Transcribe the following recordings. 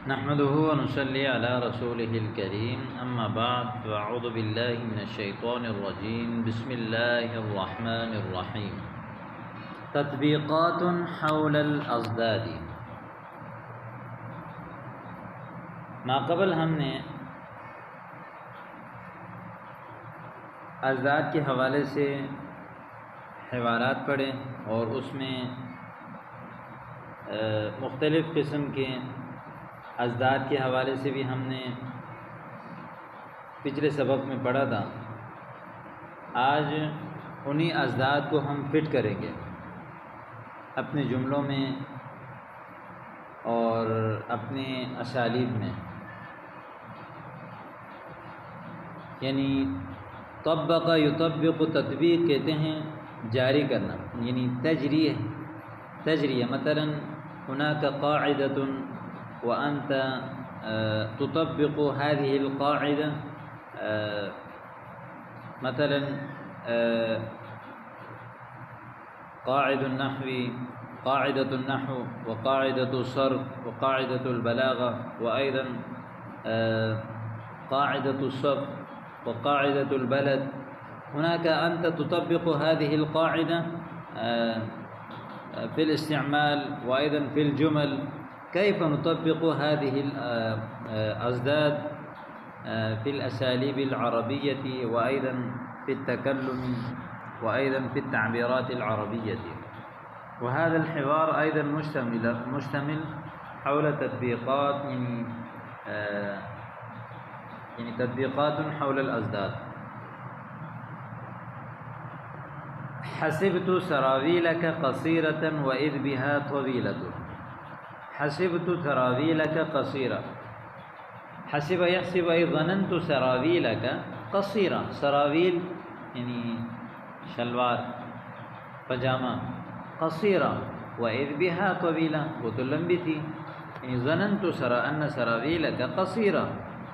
نحمده ونصلي على رسوله الكريم اما بعد فاعوذ بالله من الشيطان الرجيم بسم الله الرحمن الرحيم تطبیقات حول الازداد. ماقبل ہم نے ازداد کے حوالے سے حوالات پڑھے اور اس میں مختلف قسم کے ازداد کے حوالے سے بھی ہم نے پچھلے سبق میں پڑھا تھا. آج انہی ازداد کو ہم فٹ کریں گے اپنے جملوں میں اور اپنے اسالیب میں. یعنی طبق یطبق، تطبیق کہتے ہیں جاری کرنا، یعنی تجریہ مثلا هناك قاعدة وأنت تطبق هذه القاعدة، مثلا قاعدة النحو وقاعدة الصرف وقاعدة البلاغة وأيضا قاعدة الصف وقاعدة البلد. هناك أنت تطبق هذه القاعدة في الاستعمال وأيضا في الجمل. كيف نطبق هذه الأزداد في الأساليب العربية وأيضا في التكلم وأيضا في التعبيرات العربية. وهذا الحوار أيضا مشتمل حول تطبيقات، يعني تطبيقات حول الأزداد. حسبت سراويلك قصيرة وإذ بها طويلة. حسبت سراويلك قصيرة، حسب يحسب أي ظننت سراويلك قصيرة. سراويل يعني شلوار پجامہ، قصيرة وإذ بها طويلة وہ تو لمبی تھی. يعني ظننت أن سراويلك قصيرة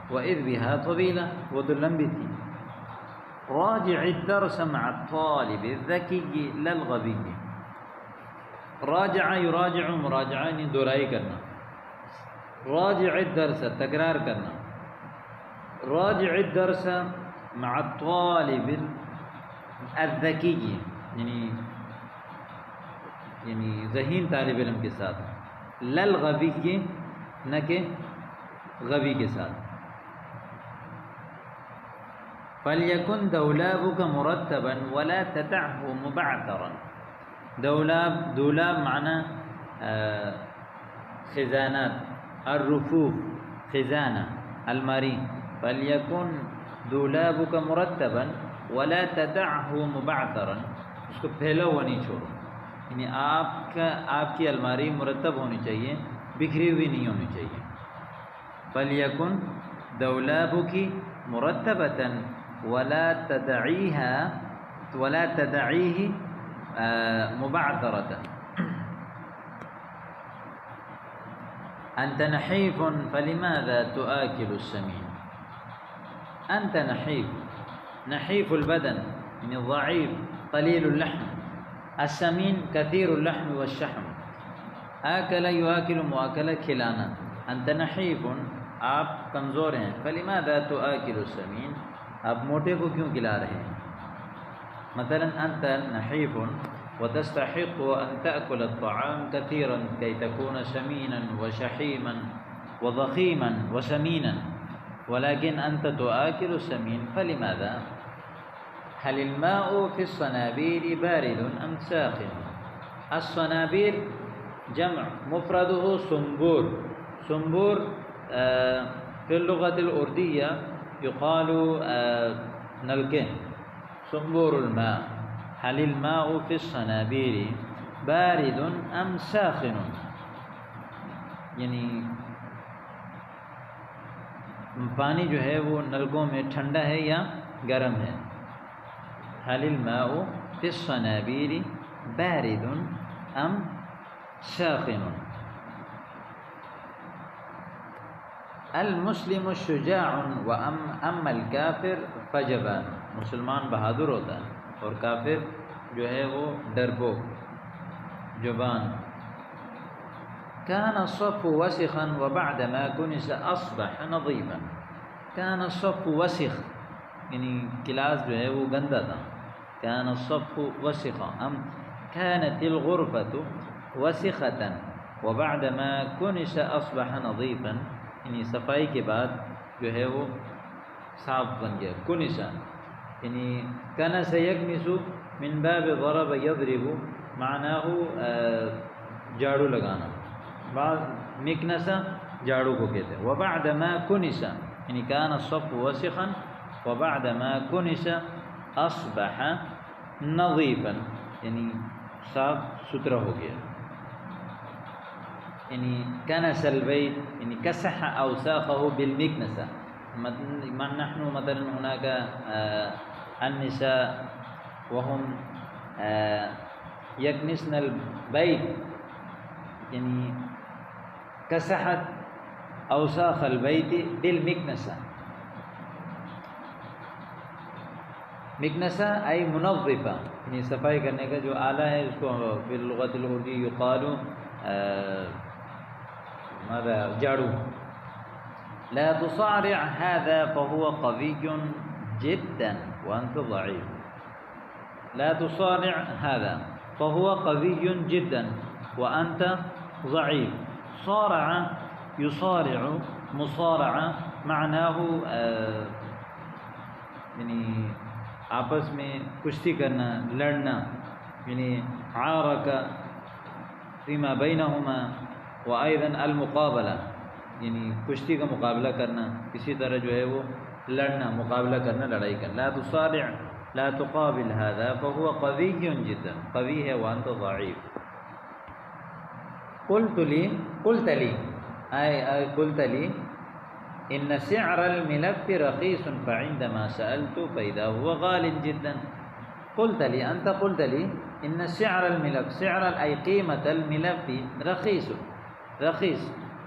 وإذ بها طويلة وہ تو لمبی تھی. راجع الدرس مع الطالب الذكي لا الغبي. راجع یراجع، مراجعہ یعنی دہرائی کرنا. راجع الدرس تکرار کرنا. راجع الدرس مع الطالب الذكي یعنی ذہین طالب علم کے ساتھ. لا الغبی، نہ کہ غبی کے ساتھ. فَلْيَكُنْ دَوْلَابُكَ مُرَتَّبًا وَلَا تَدَعْهُ مُبَعْثَرًا. دولاب معنی خزانات، الرفوف خزانہ، الماری. فَلْيَكُنْ دولابُكَ مُرَتَّبًا وَلَا تَدَعْهُ مُبَعْثَرًا. اس کو پھیلا ہوا نہیں چھوڑو، یعنی آپ کی الماری مرتب ہونی چاہیے، بکھری ہوئی نہیں ہونی چاہیے. فَلْيَكُنْ دولابُكِ مُرَتَّبَةً وَلَا تَدَعِيهِ مبعثرة. أنت نحيف فلماذا تؤكل السمين. أنت نحيف البدن يعني ضعيف قليل اللحم. السمين كثير اللحم والشحم. آكل يؤكل مؤاكلة کھلانا. أنت نحيف آپ کمزور ہیں. فلماذا تؤكل السمين آپ موٹے کو کیوں کھلا رہے ہیں. مثلا أنت نحيف وتستحق أن تأكل الطعام كثيرا كي تكون سمينا وشحيما وضخيما وسمينا، ولكن أنت تؤكل السمين. فلماذا؟ هل الماء في الصنابير بارد أم ساخن. الصنابير جمع مفرده صنبور. صنبور في اللغة الأردية يقال نلقه صنبور الماء. هل الماء في الصنابير بارد أم ساخن. یعنی پانی جو ہے وہ نلکوں میں ٹھنڈا ہے یا گرم ہے. هل الماء في الصنابير بارد أم ساخن. المسلم شجاع وأما الكافر فجبان. مسلمان بہادر ہوتا ہے اور کافر جو ہے وہ ڈرپوک، جبان. كان الصف وسخا وبعدما كنس أصبح نظيفا. كان الصف وسخ یعنی کلاس جو ہے وہ گندا تھا. كان الصف وسخا كانت الغرفة وسخة وبعدما كنس أصبح نظيفا یعنی صفائی کے بعد جو ہے وہ صاف بن گیا. کنسا یعنی کنس یکنس من باب ضرب یضرب معناه جھاڑو لگانا. بعض مکنسا جھاڑو کو کہتے ہیں. وبعد ما کنس یعنی کان الصف وسخا وبعد ما کنس اصبح نظیفا یعنی صاف ستھرا ہو گیا. یعنی کنس البيت یعنی کسح اوساخه بالمكنسه. نحن مثلا هناك النساء وهم يكنسن البيت يعني كسحت أوساخ البيت بالمكنسة. مكنسة أي منظفة يعني صفائی کرنے کا جو آلہ ہے اس کو باللغة العربية يقال ماذا جاڑو. لا تصارع هذا فهو قوي جدا وأنت ضعيف. لا تصارع هذا فهو قوي جدا وأنت ضعيف. صارع يصارع مصارعة معناه یعنی آپس میں کشتی کرنا لڑنا. یعنی عارك فيما بينهما وأيضا المقابلة یعنی کشتی کا مقابلہ کرنا. اسی طرح جو ہے وہ لڑنا مقابلہ کرنا لڑائی کرنا. لا تصارع لا تقابل هذا فهو قوي جدا. قوی ہے وانت ضعیف. قلت لي ان سعر الملف رخيص فعندما سألت فإذا هو غال جدا. قلت لي انت قلت لي ان سعر الملف سعر أي قيمة الملف رخيص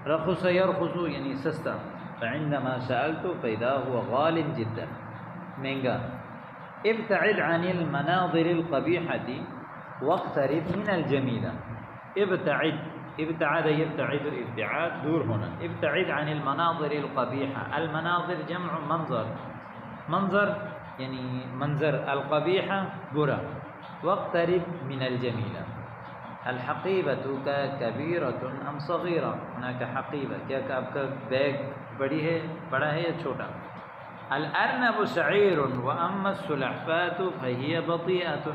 رخص يرخص یعنی سستا. فعندما سألت فإذا هو غال جدا مہنگا. ابتعد عن المناظر القبيحة واقترب من الجميلة. ابتعد يبتعد ابتعاد دور ہونا. ابتعد عن المناظر القبيحة. المناظر جمع منظر یعنی منظر. القبيحة برا. واقترب من الجميلة. الحقیبۃ کا کبیرۃ ام صغیرہ. هناك حقیبہ کیا کہ آپ کا بیگ بڑا ہے یا چھوٹا. الارنب سعیر واما السلحفاة فهي بطیئۃ.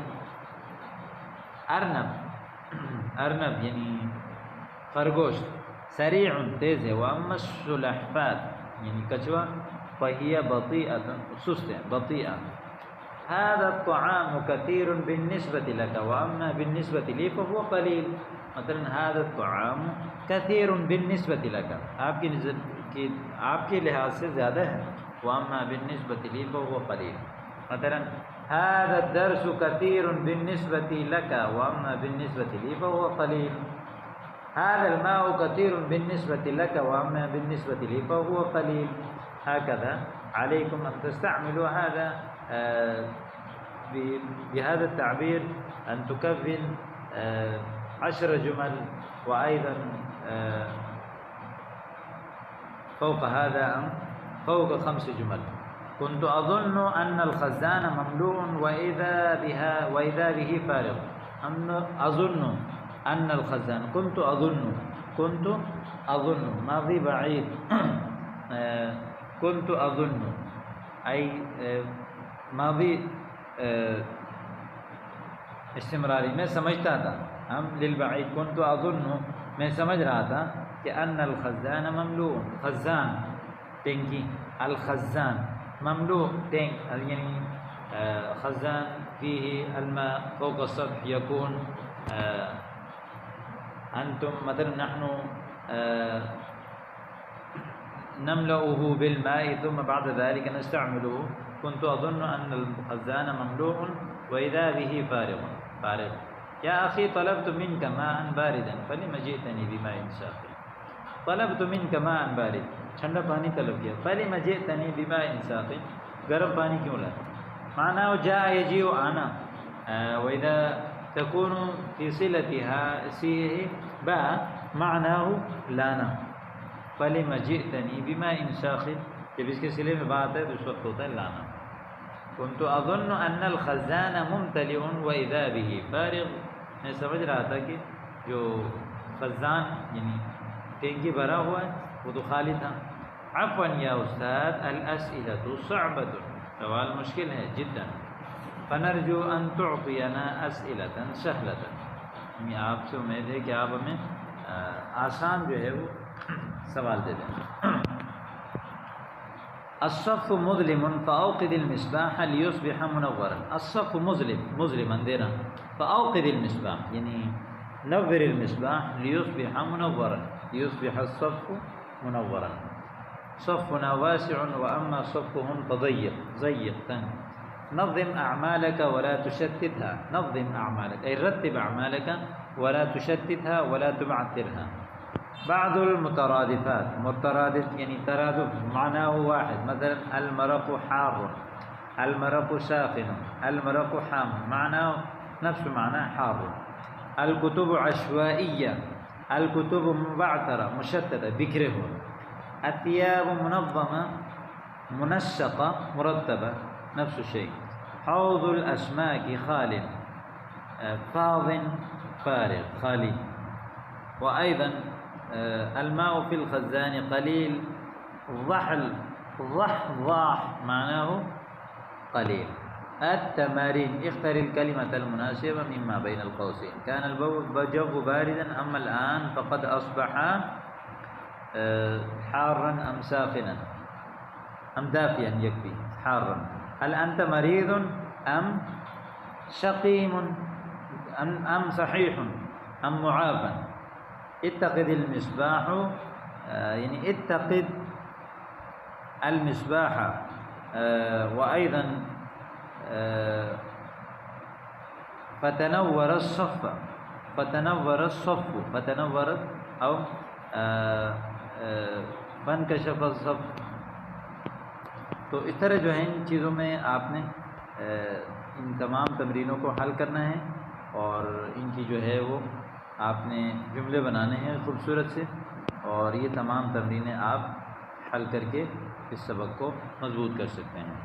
ارنب یعنی خرگوش سریع تیز ہے. واما السلحفاة یعنی کچھوا فهي بطیئۃ سست ہے بطیئہ. هذا الطعام كثير بالنسبة لك وأما بالنسبة لي فهو قليل. مثلا هذا الطعام كثير بالنسبة لك آپ کے لحاظ سے زیادہ ہے. وأما بالنسبة لي فهو قليل. مثلا هذا الدرس كثير بالنسبة لك وأما بالنسبة لي فهو قليل. هذا الماء كثير بالنسبة لك وأما بالنسبة لي فهو قليل. هكذا عليكم أن تستعملوا هذا بهذا التعبير أن تكون 10 جمل وأيضا فوق هذا فوق 5 جمل. كنت أظن أن الخزان مملوء وإذا به فارغ. أظن أن الخزان كنت أظن ماضي بعيد. كنت أظن أي ماضی استمراری. میں سمجھتا تھا. ہم للبعید كنت اظن میں سمجھ رہا تھا کہ ان الخزان مملوء. خزان ٹینکی. الخزان مملوء ٹینک یعنی خزان فيه الماء فوق السطح يكون انتم مثلا نحن نملأه بالماء ثم بعد ذلك نستعمله. كنت أظن أن الخزان مملوء وإذا به فارغ. يا أخي طلبت منك ماء باردا فلم جئتني بماء ساخن. طلبت منك ماء بارد ٹھنڈا پانی طلب کیا. فلم جئتني بماء ساخن گرم پانی کیوں لایا. معناه جاء يجيء آنا. وإذا تكون في صلتها باء معناه لانا، فلم جئتنی بماء ساخن، جب اس کے صلے میں بات ہے تو اس وقت ہوتا ہے لانا. كنت اظن ان الخزان ممتلئ واذا به فارغ، میں سمجھ رہا تھا کہ جو خزان یعنی ٹینکی بھرا ہوا ہے وہ تو خالی تھا. عفوا یا استاد الاسئلة صعبة، سوال مشکل ہے جدا. فنرجو ان تعطینا اسئلة سهلة، یعنی آپ سے امید ہے کہ آپ ہمیں آسان جو ہے وہ سوال دے دیں. الصف مظلم فاوقد المصباح ليصبح منورا. الصف مظلم اندھیرا، فاوقد المصباح یعنی نور المصباح ليصبح منورا، ليصبح الصف منورا. صفنا واسع واما صفهم فضيق، ضيق تنگ. نظم اعمالك ولا تشتتها، نظم اعمالك اي رتب اعمالك ولا تشتتها ولا تبعثرها. بعض المترادفات، مترادف یعنی ترادف معناه واحد، مثلا المرق حار، المرق ساخن، المرق حام، معناه نفس معناه حار. الكتب عشوائية، الكتب مبعثرة مشتتة بکھرے ہوئے. الثياب منظمة منسقة مرتبة نفس الشيء. حوض الأسماك خال، فاض فارغ خالي. وأيضا الماء في الخزان قليل، ضحل ضحضاح معناه قليل. التمارين اختر الكلمة المناسبة مما بين القوسين. كان الجو باردا أما الآن فقد أصبح حارا أم ساخنا أم دافئا يكفي حارا. هل أنت مريض أم سقيم أم صحيح أم معافى. اتقد المصباح يعني اتقد المصباح. وأيضا فتنور الصف، فتنور الصف، فتنور أو فانکشف الصف. تو اس طرح جو ہے ان چیزوں میں آپ نے ان تمام تمرینوں کو حل کرنا ہے اور ان کی جو ہے وہ آپ نے جملے بنانے ہیں خوبصورت سے، اور یہ تمام تمرینیں آپ حل کر کے اس سبق کو مضبوط کر سکتے ہیں.